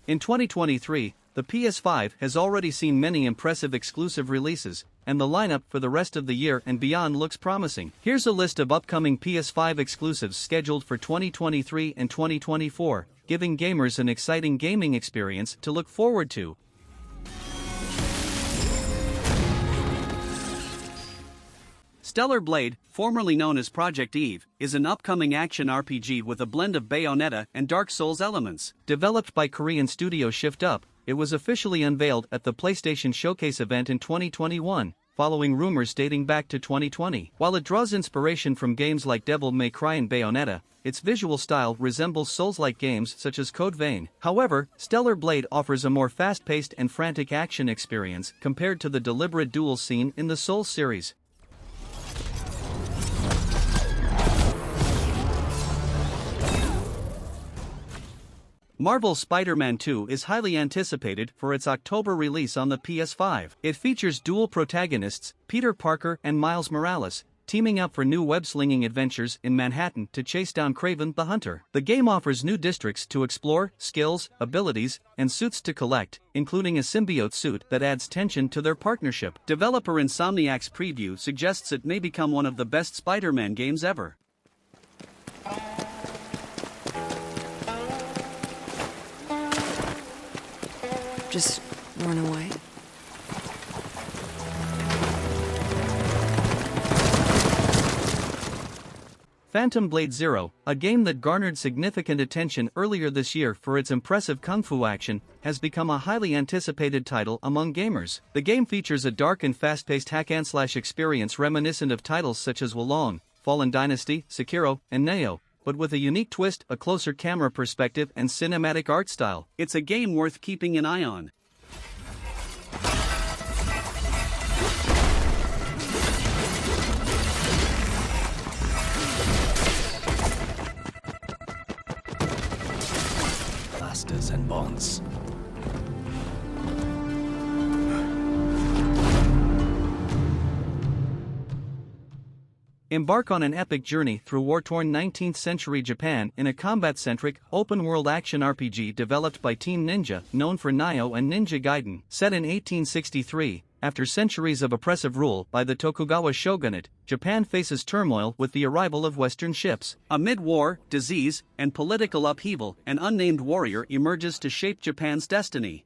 In 2023, the PS5 has already seen many impressive exclusive releases, and the lineup for the rest of the year and beyond looks promising. Here's a list of upcoming PS5 exclusives scheduled for 2023 and 2024, giving gamers an exciting gaming experience to look forward to. Stellar Blade, formerly known as Project Eve, is an upcoming action RPG with a blend of Bayonetta and Dark Souls elements. Developed by Korean studio Shift Up, it was officially unveiled at the PlayStation Showcase event in 2021, following rumors dating back to 2020. While it draws inspiration from games like Devil May Cry and Bayonetta, its visual style resembles Souls-like games such as Code Vein. However, Stellar Blade offers a more fast-paced and frantic action experience compared to the deliberate duels seen in the Souls series. Marvel's Spider-Man 2 is highly anticipated for its October release on the PS5. It features dual protagonists, Peter Parker and Miles Morales, teaming up for new web-slinging adventures in Manhattan to chase down Kraven the Hunter. The game offers new districts to explore, skills, abilities, and suits to collect, including a symbiote suit that adds tension to their partnership. Developer Insomniac's preview suggests it may become one of the best Spider-Man games ever. Just run away. Phantom Blade Zero, a game that garnered significant attention earlier this year for its impressive kung fu action, has become a highly anticipated title among gamers. The game features a dark and fast-paced hack-and-slash experience reminiscent of titles such as Wolong, Fallen Dynasty, Sekiro, and Neo, but with a unique twist, a closer camera perspective, and cinematic art style. It's a game worth keeping an eye on. Masters and bonds. Embark on an epic journey through war-torn 19th-century Japan in a combat-centric, open-world action RPG developed by Team Ninja, known for Nioh and Ninja Gaiden. Set in 1863, after centuries of oppressive rule by the Tokugawa shogunate, Japan faces turmoil with the arrival of Western ships. Amid war, disease, and political upheaval, an unnamed warrior emerges to shape Japan's destiny.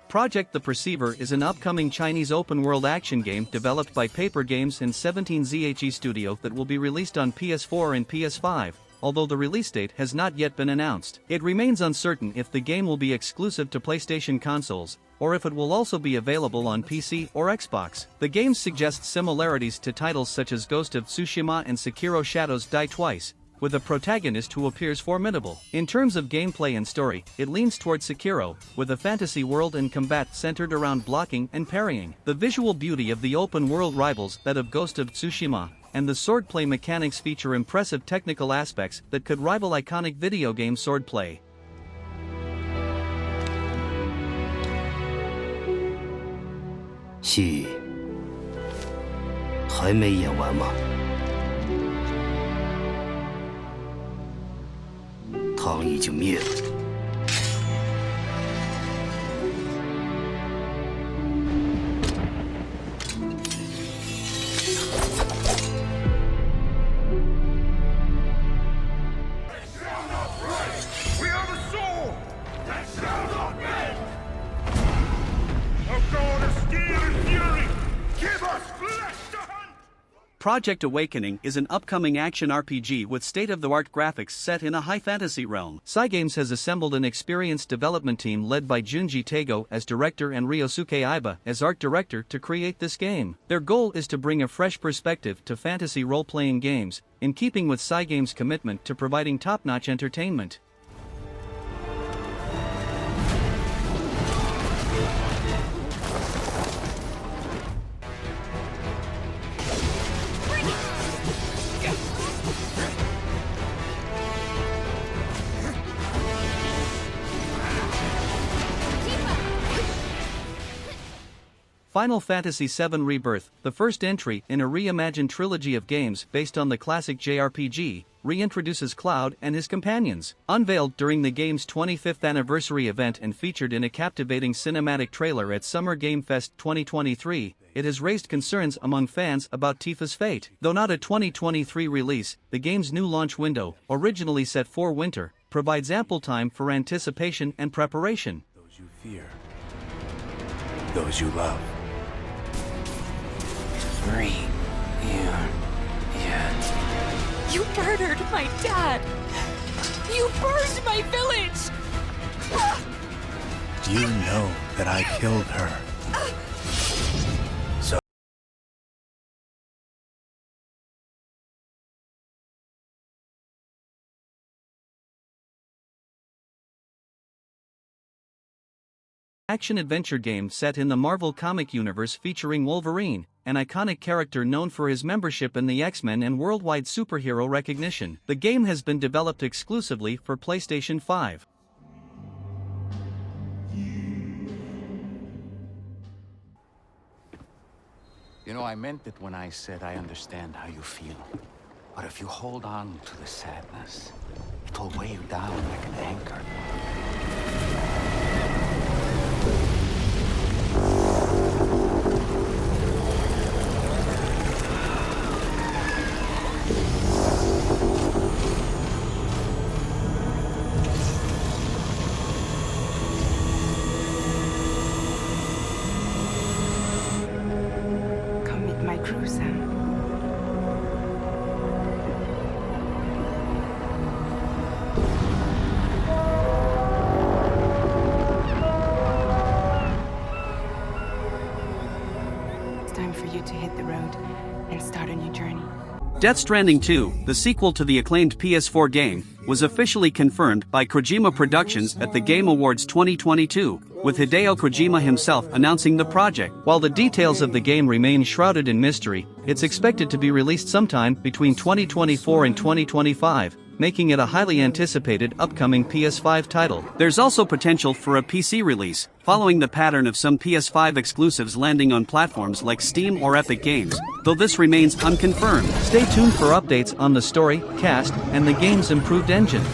Project The Perceiver is an upcoming Chinese open-world action game developed by Paper Games and 17ZHE Studio that will be released on PS4 and PS5, although the release date has not yet been announced. It remains uncertain if the game will be exclusive to PlayStation consoles, or if it will also be available on PC or Xbox. The game suggests similarities to titles such as Ghost of Tsushima and Sekiro Shadows Die Twice, with a protagonist who appears formidable. In terms of gameplay and story, it leans toward Sekiro, with a fantasy world and combat centered around blocking and parrying. The visual beauty of the open-world rivals that of Ghost of Tsushima, and the swordplay mechanics feature impressive technical aspects that could rival iconic video game swordplay. 戏还没演完吗？唐已经灭了。Project Awakening is an upcoming action RPG with state-of-the-art graphics set in a high-fantasy realm. Cygames has assembled an experienced development team led by Junji Tago as director and Ryosuke Aiba as art director to create this game. Their goal is to bring a fresh perspective to fantasy role-playing games, in keeping with Cygames' commitment to providing top-notch entertainment. Final Fantasy VII Rebirth, the first entry in a reimagined trilogy of games based on the classic JRPG, reintroduces Cloud and his companions. Unveiled during the game's 25th anniversary event and featured in a captivating cinematic trailer at Summer Game Fest 2023, it has raised concerns among fans about Tifa's fate. Though not a 2023 release, the game's new launch window, originally set for winter, provides ample time for anticipation and preparation. Those you fear, those you love. Free you yet. You murdered my dad! You burned my village! You know that I killed her. So Action-adventure game set in the Marvel comic universe featuring Wolverine, an iconic character known for his membership in the X-Men and worldwide superhero recognition. The game has been developed exclusively for PlayStation 5. You know, I meant it when I said I understand how you feel. But if you hold on to the sadness, it'll weigh you down like an anchor. Come meet my crew, Sam. It's time for you to hit the road and start a new journey. Death Stranding 2, the sequel to the acclaimed PS4 game, was officially confirmed by Kojima Productions at the Game Awards 2022, with Hideo Kojima himself announcing the project. While the details of the game remain shrouded in mystery, it's expected to be released sometime between 2024 and 2025, making it a highly anticipated upcoming PS5 title. There's also potential for a PC release, following the pattern of some PS5 exclusives landing on platforms like Steam or Epic Games, though this remains unconfirmed. Stay tuned for updates on the story, cast, and the game's improved engine.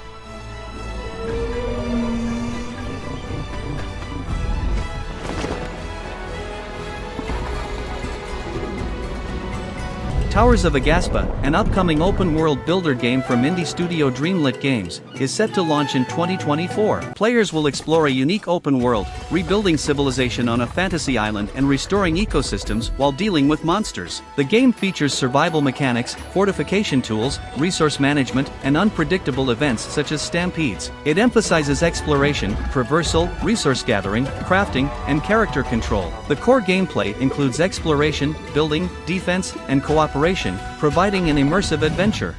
Towers of Agaspa, an upcoming open-world builder game from indie studio Dreamlit Games, is set to launch in 2024. Players will explore a unique open world, rebuilding civilization on a fantasy island and restoring ecosystems while dealing with monsters. The game features survival mechanics, fortification tools, resource management, and unpredictable events such as stampedes. It emphasizes exploration, traversal, resource gathering, crafting, and character control. The core gameplay includes exploration, building, defense, and cooperation, providing an immersive adventure.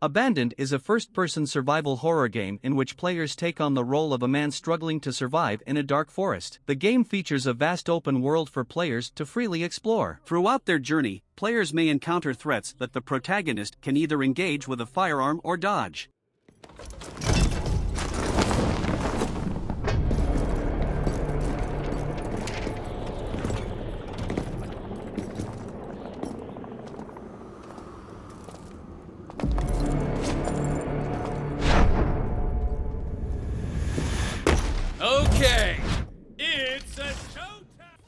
Abandoned is a first-person survival horror game in which players take on the role of a man struggling to survive in a dark forest. The game features a vast open world for players to freely explore. Throughout their journey, players may encounter threats that the protagonist can either engage with a firearm or dodge. Okay, it's a showtime!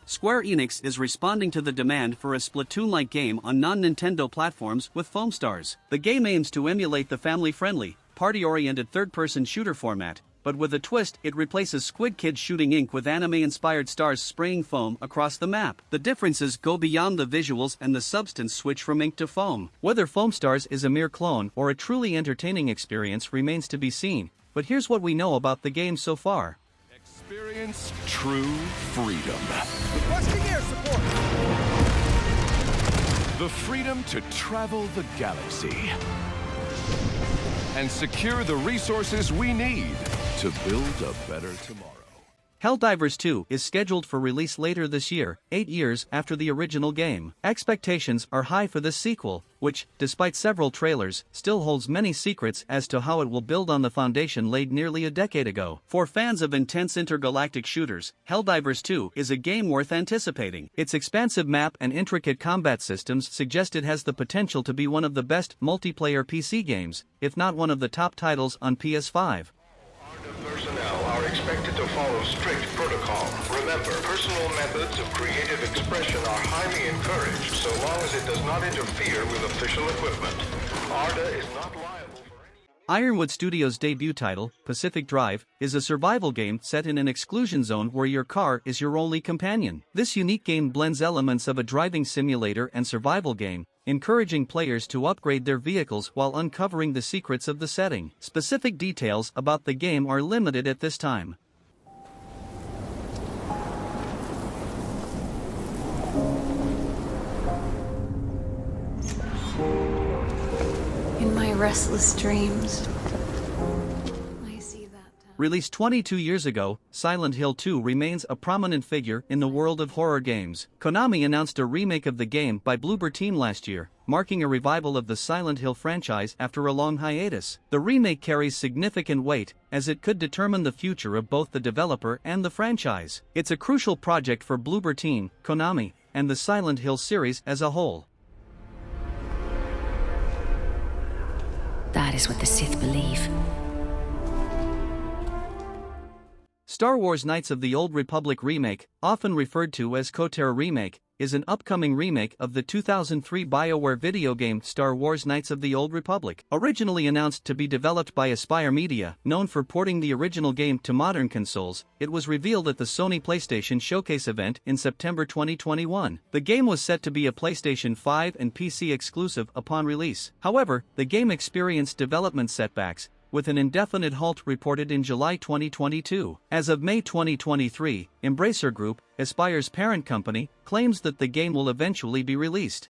Square Enix is responding to the demand for a Splatoon-like game on non-Nintendo platforms with Foam Stars. The game aims to emulate the family-friendly, party-oriented third-person shooter format, but with a twist, it replaces Squid Kids shooting ink with anime-inspired stars spraying foam across the map. The differences go beyond the visuals and the substance switch from ink to foam. Whether Foam Stars is a mere clone or a truly entertaining experience remains to be seen, but here's what we know about the game so far. Experience true freedom. requesting air support. The freedom to travel the galaxy and secure the resources we need to build a better tomorrow. Helldivers 2 is scheduled for release later this year, 8 years after the original game. Expectations are high for this sequel, which, despite several trailers, still holds many secrets as to how it will build on the foundation laid nearly a decade ago. For fans of intense intergalactic shooters, Helldivers 2 is a game worth anticipating. Its expansive map and intricate combat systems suggest it has the potential to be one of the best multiplayer PC games, if not one of the top titles on PS5. Personnel are expected to follow strict protocol. Remember, personal methods of creative expression are highly encouraged so long as it does not interfere with official equipment. ARDA is not liable for any... Ironwood Studios' debut title, Pacific Drive, is a survival game set in an exclusion zone where your car is your only companion. This unique game blends elements of a driving simulator and survival game, encouraging players to upgrade their vehicles while uncovering the secrets of the setting. Specific details about the game are limited at this time. In my restless dreams, I see that town. Released 22 years ago, Silent Hill 2 remains a prominent figure in the world of horror games. Konami announced a remake of the game by Bloober Team last year, marking a revival of the Silent Hill franchise after a long hiatus. The remake carries significant weight, as it could determine the future of both the developer and the franchise. It's a crucial project for Bloober Team, Konami, and the Silent Hill series as a whole. That is what the Sith believe. Star Wars Knights of the Old Republic remake, often referred to as KOTOR remake, is an upcoming remake of the 2003 BioWare video game Star Wars Knights of the Old Republic. Originally announced to be developed by Aspyr Media, known for porting the original game to modern consoles, it was revealed at the Sony PlayStation Showcase event in September 2021. The game was set to be a PlayStation 5 and PC exclusive upon release. However, the game experienced development setbacks, with an indefinite halt reported in July 2022. As of May 2023, Embracer Group, Aspyr's parent company, claims that the game will eventually be released.